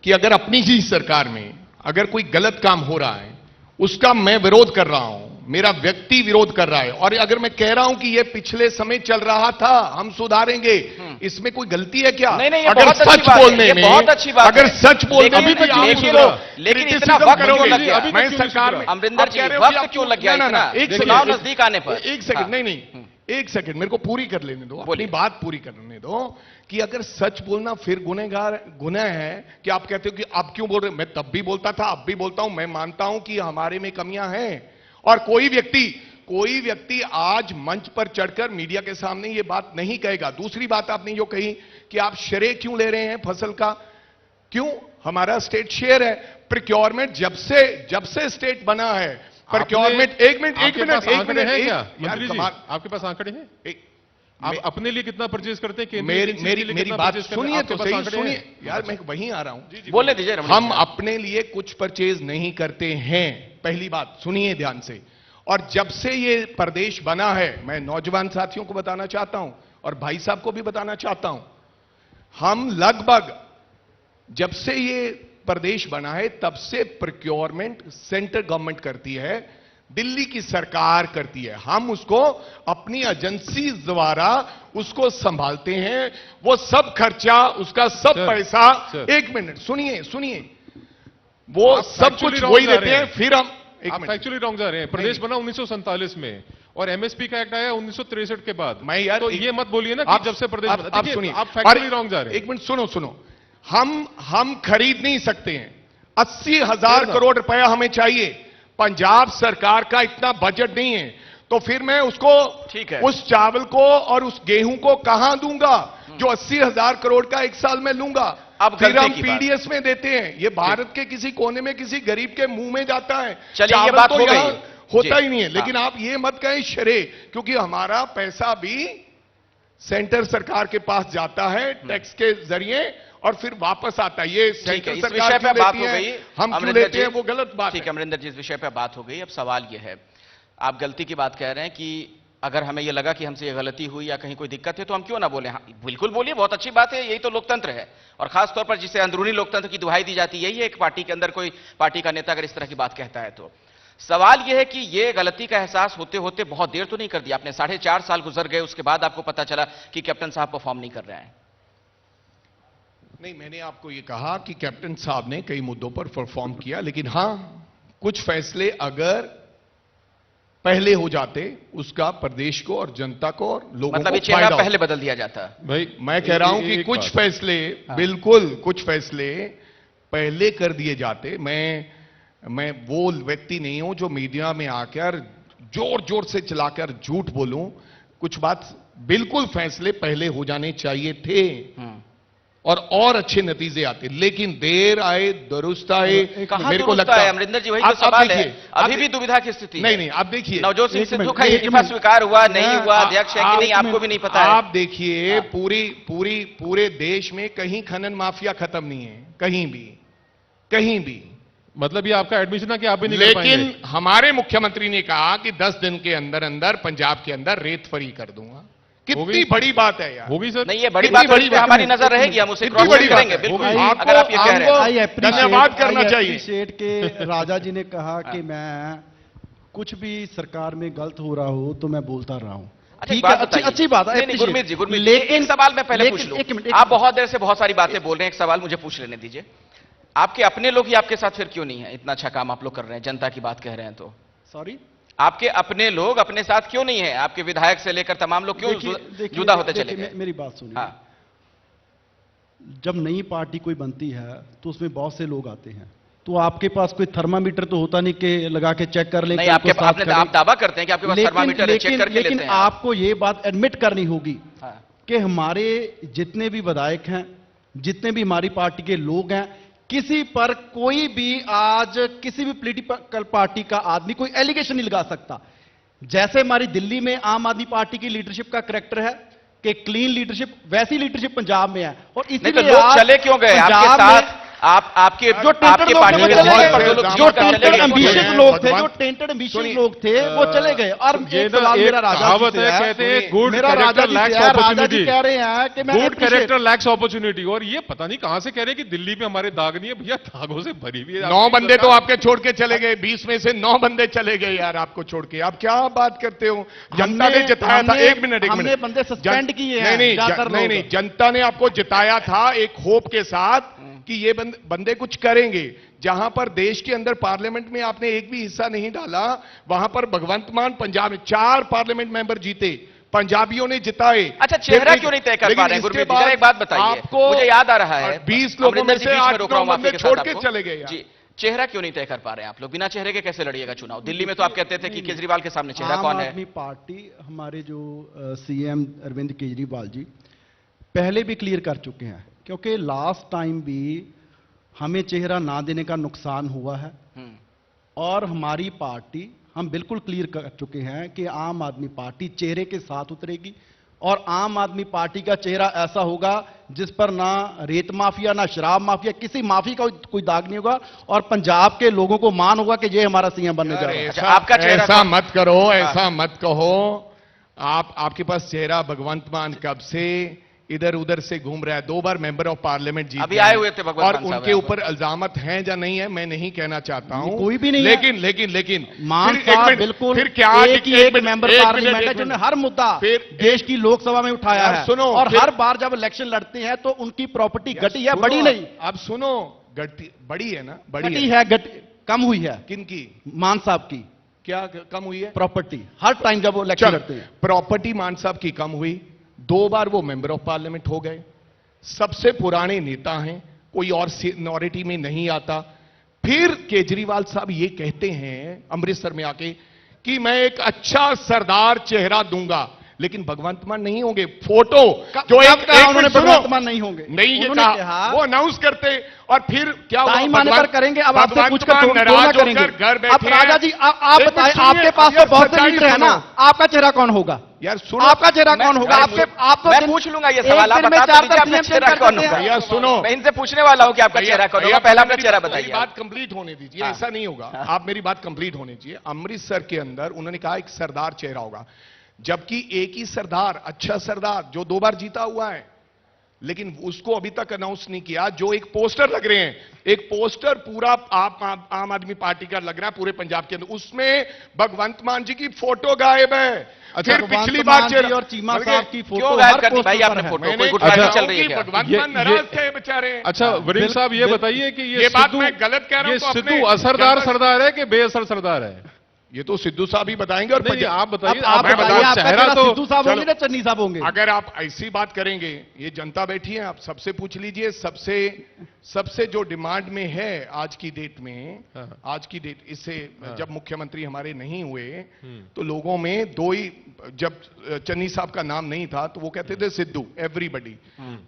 कि अगर अपनी ही सरकार में अगर कोई गलत काम हो रहा है, उसका मैं विरोध कर रहा हूं, मेरा व्यक्ति विरोध कर रहा है, और अगर मैं कह रहा हूं कि यह पिछले समय चल रहा था, हम सुधारेंगे, इसमें कोई गलती है क्या? नहीं, ये अगर बहुत अच्छी सच बात है, बोलने ये में, बहुत अच्छी बात अगर है। सच बोलने लेकिन में अभी तक आप क्यों उसको नहीं, लेकिन इतना criticism वक्त करोगे, क्यों लग गया? मैं सरकार में अमरिंदर आप जी, कह रहे हो वक्त कि आप क्यों लग गया ना, इतना? एक चुनाव सेकंड, नजदीक आने पर। एक सेकंड, हाँ। नहीं, एक सेकंड मेरे को पूरी कर लेने दो, अपनी बोलिए। बात पूरी करने दो। कि अगर सच बोलना फिर गुनह है कि आप कहते हो कि अब क्यों बोल रहे? मैं तब भी बोलता था, अब भी बोलता हूं। मैं मानता हूं कि हमारे में कमियां हैं, और कोई व्यक्ति कोई व्यक्ति आज मंच पर चढ़कर मीडिया के सामने ये बात नहीं कहेगा। दूसरी बात आपने जो कही कि आप श्रेय क्यों ले रहे हैं फसल का, क्यों? हमारा स्टेट शेयर है। प्रोक्योरमेंट जब से स्टेट बना है, प्रोक्योरमेंट एक मिनट है क्या मंत्री जी? कमाल। आपके पास आंकड़े हैं? आप अपने लिए कितना परचेज करते हैं? मेरी बात सुनिए तो सही, सुनिए यार, मैं वहीं आ रहा हूं। बोलने दीजिए। हम अपने लिए कुछ परचेज नहीं करते हैं, पहली बात सुनिए ध्यान से। और जब से ये प्रदेश बना है, मैं नौजवान साथियों को बताना चाहता हूं और भाई साहब को भी बताना चाहता हूं, हम लगभग जब से ये प्रदेश बना है तब से प्रोक्योरमेंट सेंट्रल गवर्नमेंट करती है, दिल्ली की सरकार करती है। हम उसको अपनी एजेंसी द्वारा उसको संभालते हैं। वो सब खर्चा, उसका सब पैसा, एक मिनट सुनिए, वो सब कुछ वही देते हैं। फिर हम आप एक्चुअली रॉन्ग जा रहे हैं। प्रदेश बना 1947 में और एमएसपी का एक्ट आया 1963 के बाद। मैं यार तो ये मत बोलिए ना कि जब से प्रदेश बना। आप सुनिए, आप फैक्चुअली रॉन्ग जा रहे हैं। एक मिनट सुनो, हम खरीद नहीं सकते हैं। 80,000 करोड़ रुपया हमें चाहिए। पंजाब सरकार का इतना बजट नहीं है, तो फिर मैं उसको, ठीक है, उस चावल को और उस गेहूं को कहां दूंगा जो 80,000 करोड़ का एक साल में लूंगा? अब फिर हम पीडीएस में देते हैं। ये भारत के किसी कोने में किसी गरीब के मुंह में जाता है। चलिए, ये बात हो गई, होता ही नहीं है। लेकिन आप ये मत कहें श्रेय, क्योंकि हमारा पैसा भी सेंटर सरकार के पास जाता है टैक्स के जरिए और फिर वापस आता है। ये सेंट्रल सरकार पे बात हो गई, हम क्यों लेते हैं, वो गलत बात है। ठीक है अमरिंदर जी, इस विषय पे बात हो गई। अब सवाल ये है, आप गलती की बात कह रहे हैं कि अगर हमें ये लगा कि हमसे ये गलती हुई या कहीं कोई दिक्कत है तो हम क्यों ना बोले। हाँ, बिल्कुल बोलिए, बहुत अच्छी बात है, यही तो लोकतंत्र है। और खास तौर पर जिसे अंदरूनी लोकतंत्र की दुहाई दी जाती है, यही है एक पार्टी के अंदर कोई पार्टी का नेता अगर इस तरह की बात कहता है तो। सवाल यह है कि यह गलती का एहसास होते होते बहुत देर तो नहीं कर दिया आपने? 4.5 साल गुजर गए, उसके बाद आपको पता चला कि कैप्टन साहब परफॉर्म नहीं कर रहे हैं। नहीं, मैंने आपको यह कहा कि कैप्टन साहब ने कई मुद्दों पर परफॉर्म किया, लेकिन हां कुछ फैसले अगर पहले हो जाते, उसका प्रदेश को और जनता को और लोगों मतलब को चेहरा पहले बदल दिया जाता। भाई मैं कह रहा हूं कि कुछ फैसले, बिल्कुल कुछ फैसले पहले कर दिए जाते। मैं वो व्यक्ति नहीं हूं जो मीडिया में आकर जोर जोर से चलाकर झूठ बोलूं। कुछ बात बिल्कुल फैसले पहले हो जाने चाहिए थे और अच्छे नतीजे आते, लेकिन देर आए दुरुस्त आए। मेरे को लगता है अमरिंदर जी वही तो सवाल है, अभी भी दुविधा की स्थिति। नहीं, आप देखिए, नवजोत सिंह सिद्धू का इस्तीफा स्वीकार हुआ नहीं हुआ, अध्यक्ष है कि नहीं आपको भी नहीं पता है। आप देखिए पूरे देश में कहीं खनन माफिया खत्म नहीं है, कहीं भी। मतलब ये आपका एडमिशन है कि आप भी नहीं कर पाएंगे। लेकिन हमारे मुख्यमंत्री ने कहा कि 10 दिन के अंदर पंजाब के अंदर रेत फ्री कर दूंगा। कितनी बड़ी बात है यार। होगी सर? नहीं, ये बड़ी बात है, हमारी नजर रहेगी, हम उसे क्रॉस चेक करेंगे बिल्कुल। अगर आप ये कह रहे हैं, धन्यवाद करना चाहिए। अप्रिशिएट के राजा जी ने कहा कि मैं कुछ भी सरकार में गलत हो रहा हो तो मैं बोलता रहा हूं। ठीक है, अच्छी बात है गुरमीत जी, लेकिन एक सवाल मैं पहले पूछ लूं। आप बहुत देर से बहुत सारी बातें बोल रहे हैं, एक सवाल मुझे पूछ लेने दीजिए। आपके अपने लोग ही आपके साथ फिर क्यों नहीं है? इतना अच्छा काम आप लोग कर रहे हैं, जनता की बात कह रहे हैं तो। सॉरी, आपके अपने लोग अपने साथ क्यों नहीं है? आपके विधायक से लेकर तमाम लोग क्यों जुदा होते चले गए? मेरी बात सुनिए। हाँ। जब नई पार्टी कोई बनती है तो उसमें बहुत से लोग आते हैं, तो आपके पास कोई थर्मामीटर तो होता नहीं कि लगा के चेक कर लें। नहीं, आप दावा करते हैं कि आपके पास थर्मामीटर है, चेक करके लेते हैं। लेकिन आपको ये बात एडमिट करनी होगी कि हमारे जितने भी विधायक हैं, जितने भी हमारी पार्टी के लोग हैं, किसी पर कोई भी आज किसी भी पॉलिटिकल पार्टी का आदमी कोई एलिगेशन नहीं लगा सकता। जैसे हमारी दिल्ली में आम आदमी पार्टी की लीडरशिप का करैक्टर है कि क्लीन लीडरशिप, वैसी लीडरशिप पंजाब में है। और इसीलिए तो लोग चले क्यों गए आपके साथ? आपके जो टेंटेड एम्बिशियस लोग थे, जो टेंटेड एम्बिशियस लोग थे, वो चले गए। और मेरा कहावत है, कहते हैं गुड कैरेक्टर लैक्स अपॉर्चुनिटी। कह रहे हैं कि मैं गुड कैरेक्टर लैक्स अपॉर्चुनिटी। और ये पता नहीं कहां से कह रहे हैं कि दिल्ली में हमारे दाग नहीं है। भैया दागों से भरी हुई है। 9 बंदे तो आपके छोड़ के चले गए, 20 में से 9 बंदे चले गए यार आपको छोड़ के। आप क्या बात करते हो? जनता ने जिताया था। एक मिनट हमने बंदे सस्पेंड किए हैं। नहीं, जनता ने आपको जिताया था एक होप के साथ कि ये बंदे कुछ करेंगे। जहां पर देश के अंदर पार्लियामेंट में आपने एक भी हिस्सा नहीं डाला, वहां पर भगवंत मान पंजाब में 4 पार्लियामेंट मेंबर जीते, पंजाबियों ने जिताए। अच्छा, चेहरा क्यों नहीं तय कर पा रहे हैं गुरमीत जी? एक बात बताइए, मुझे याद आ रहा है 20 लोगों में से 8 बंदे छोड़ के चले गए। जी, चेहरा क्यों नहीं तय कर पा रहे हैं आप लोग? बिना चेहरे के कैसे लड़िएगा चुनाव? दिल्ली में तो आप कहते थे कि केजरीवाल के सामने चेहरा कौन आम है? आदमी पार्टी, हमारे जो सीएम अरविंद केजरीवाल जी पहले भी क्लियर कर चुके हैं, क्योंकि लास्ट टाइम भी हमें चेहरा ना देने का नुकसान हुआ है और हमारी पार्टी, हम बिल्कुल क्लियर कर चुके हैं कि आम आदमी पार्टी चेहरे के साथ उतरेगी और आम आदमी पार्टी का चेहरा ऐसा होगा जिस पर ना रेत माफिया, ना शराब माफिया, किसी माफी का कोई दाग नहीं होगा और पंजाब के लोगों को मान होगा कि ये हमारा सीएम बनने जा रहा है। अच्छा, आपका चेहरा ऐसा मत करो, ऐसा मत कहो। आपके पास चेहरा भगवंत मान कब से इधर उधर से घूम रहा है। 2 बार मेंबर ऑफ पार्लियामेंट जीत अभी गए आए हुए थे भगवंत और मान साहब उनके यहाँ ऊपर इल्जामत हैं या नहीं है मैं नहीं कहना चाहता हूं, कोई भी नहीं है। लेकिन मान फिर एक साहब मिनट, बिल्कुल फिर क्या एक ही एक मेंबर पार्लियामेंट है जिन्होंने हर मुद्दा फिर देश की लोकसभा में उठाया यार है सुनो, और फिर- हर बार जब इलेक्शन लड़ते हैं तो उनकी प्रॉपर्टी घटी है, बड़ी नहीं। अब सुनो, बड़ी है ना, घटी है, कम हुई है। किनकी? मान साहब की क्या कम हुई है? प्रॉपर्टी हर टाइम जब वो इलेक्शन लड़ते हैं। प्रॉपर्टी मान साहब की कम हुई, 2 बार वो मेंबर ऑफ पार्लियामेंट हो गए, सबसे पुराने नेता हैं, कोई और सीनियरिटी में नहीं आता। फिर केजरीवाल साहब ये कहते हैं अमृतसर में आके कि मैं एक अच्छा सरदार चेहरा दूंगा, लेकिन भगवंत मान नहीं होंगे। फोटो जो एक उन्होंने भगवंत मान नहीं होंगे, नहीं ये उन्होंने कहा, वो अनाउंस करते और फिर क्या हुआ? टाइम आने पर करेंगे। अब आपसे भगवंत पूछ कर मान थोड़ा नाराज करेंगे। होकर घर अब बैठे राजा जी आप एक मिनट बताएं, सुनिए, आपके पास अब तो बहुत से सच्चाई लीडर है ना, सुनो। आपका चेहरा कौन होगा? यार सुनो, आपका चेहरा कौन होगा? आपके आप तो मैं पूछ लूंगा ये सवाल, आप बता तो दीजिए आपका चेहरा कौन होगा? भैया सुनो, मैं इनसे पूछने वाला हूं कि आपका चेहरा कौन होगा। पहले अपना चेहरा मेरी बताइए। बात कंप्लीट होने दीजिए। हाँ। ऐसा नहीं होगा, आप मेरी बात कंप्लीट होनी चाहिए। अमृतसर के अंदर उन्होंने कहा एक सरदार चेहरा होगा, जबकि एक ही सरदार, अच्छा सरदार जो 2 बार जीता हुआ है, लेकिन उसको अभी तक अनाउंस नहीं किया। जो एक पोस्टर लग रहे हैं, एक पोस्टर पूरा आम आदमी पार्टी का लग रहा है पूरे पंजाब के अंदर, उसमें भगवंत मान जी की फोटो गायब है। अच्छा, फिर पिछली बार और चीमा साहब की फोटो क्यों गायब हर कर दी भाई पोस्टर आपने पर है। फोटो? मैंने कोई गुटबाजी कहा चल रही है कि क्या? भगवंत मान ये- नाराज थे बेचारे। अच्छा वरीन साहब ये बताइए कि ये बात सिद्धू, मैं गलत कह रहा हूं ये तो अपने सिद्धू असरदार जनता- सरदार है कि बेअसर सरदार है? ये तो सिद्धू साहब ही बताएंगे। और नहीं, आप बताइए। आप मैं बताइए, बताऊं, आपका चेहरा चेहरा तो- सिद्धू साहब होंगे चलो। ना चन्नी साहब होंगे? अगर आप ऐसी बात करेंगे, ये जनता बैठी है, आप सबसे पूछ लीजिए। सबसे जो डिमांड में है आज की डेट में, हाँ। आज की डेट इससे जब मुख्यमंत्री हमारे नहीं हुए तो लोगों में 2 ही, जब चन्नी साहब का नाम नहीं था तो वो कहते थे सिद्धू, एवरीबडी।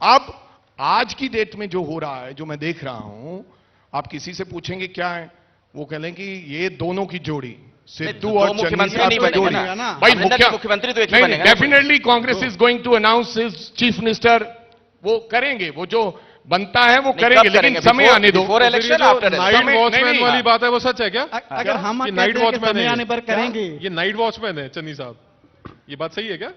अब आज की डेट में जो हो रहा है, जो मैं देख रहा हूं, आप किसी से पूछेंगे क्या है, वो कह लें कि ये दोनों की जोड़ी, सिद्धू दो और चन्नी मुख्यमंत्री साहब नहीं की बनेंगे जोड़ी। ना। भाई अमरिंदर जी मुख्यमंत्री तो एक ही नहीं, बनेगा ना। Definitely Congress is going to announce his chief minister. वो करेंगे, वो जो बनता है वो नहीं, करेंगे, कब लेकिन करेंगे? समय Before- आने दो। before election, तो फिर ये after जो election? नाइट समय- वॉचमैन नहीं, वाली बात है वो सच है क्या? अगर हम ये कहते नाइट हैं कि वॉचमैन समय है आने पर करेंगे, ये नाइट वॉचमैन है चन्नी साहब, ये बात सही है क्या?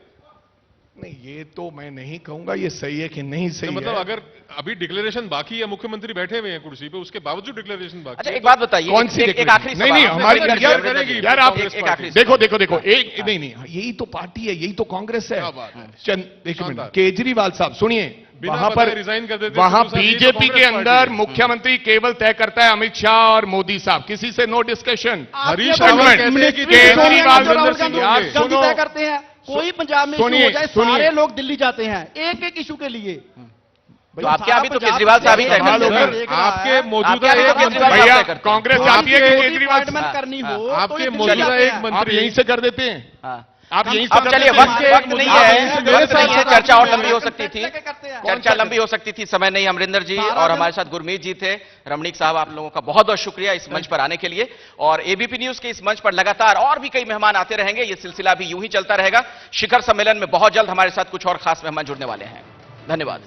नहीं, ये तो मैं नहीं कहूंगा ये सही है कि नहीं सही तो मतलब है। अगर अभी डिक्लेरेशन बाकी है, मुख्यमंत्री बैठे हुए हैं कुर्सी पे, उसके बावजूद डिक्लेरेशन बाकी अच्छा है, एक बात बताइए, कौन सी एक आखिरी नहीं, सवाल। नहीं, हमारी आपने यार- करेगी, करेगी, यार आप एक आखिरी देखो, एक नहीं, यही तो पार्टी है, यही तो कांग्रेस है। क्या बात है। एक शानदार। मिनट, केजरीवाल साहब सुनिए, बिना वहां बताए पर रिजाइन कर देते वहां सिद्धू साहब, ये तो बीजेपी के कांग्रेस पार्टी अंदर है। मुख्यमंत्री केवल तय करता है अमित शाह और मोदी साहब, किसी से नो डिस्कशन। हरीश रावत रावत कहते कहते हैं कि केजरीवाल राहुल गांधी यार होंगे। सुनो, तय करते हैं। कोई पंजाब में इशू सुनिए, हो जाए, सुनिए। सारे लोग दिल्ली जाते हैं एक एक इशू के लिए। तो आपके यहाँ भी तो केजरीवाल साहब ही तय सवाल करते हैं। होगा। आपके मौजूदा आपके यहाँ एक तो केजरीवाल मंत्री, साहब भैया तय करते हैं। कांग्रेस चाहती है कि आपके- केजरीवाल अपॉइंटमेंट करनी हो तो आपके ये दिल्ली मौजूदा जाते एक हैं। आप मंत्री यहीं से कर देते हैं। हाँ। आप यहीं से अब कर चलिए, देते हैं। वक्त नहीं है, वक्त नहीं है, चर्चा और लंबी हो सकती थी, करते हैं। चर्चा लंबी हो सकती थी, समय नहीं। अमरिंदर जी और हमारे साथ गुरमीत जी थे। रमणीक साहब, आप लोगों का बहुत बहुत शुक्रिया इस मंच पर आने के लिए। और एबीपी न्यूज के इस मंच पर लगातार और भी कई मेहमान आते रहेंगे, ये सिलसिला भी यूं ही चलता रहेगा। शिखर सम्मेलन में बहुत जल्द हमारे साथ कुछ और खास मेहमान जुड़ने वाले हैं। धन्यवाद।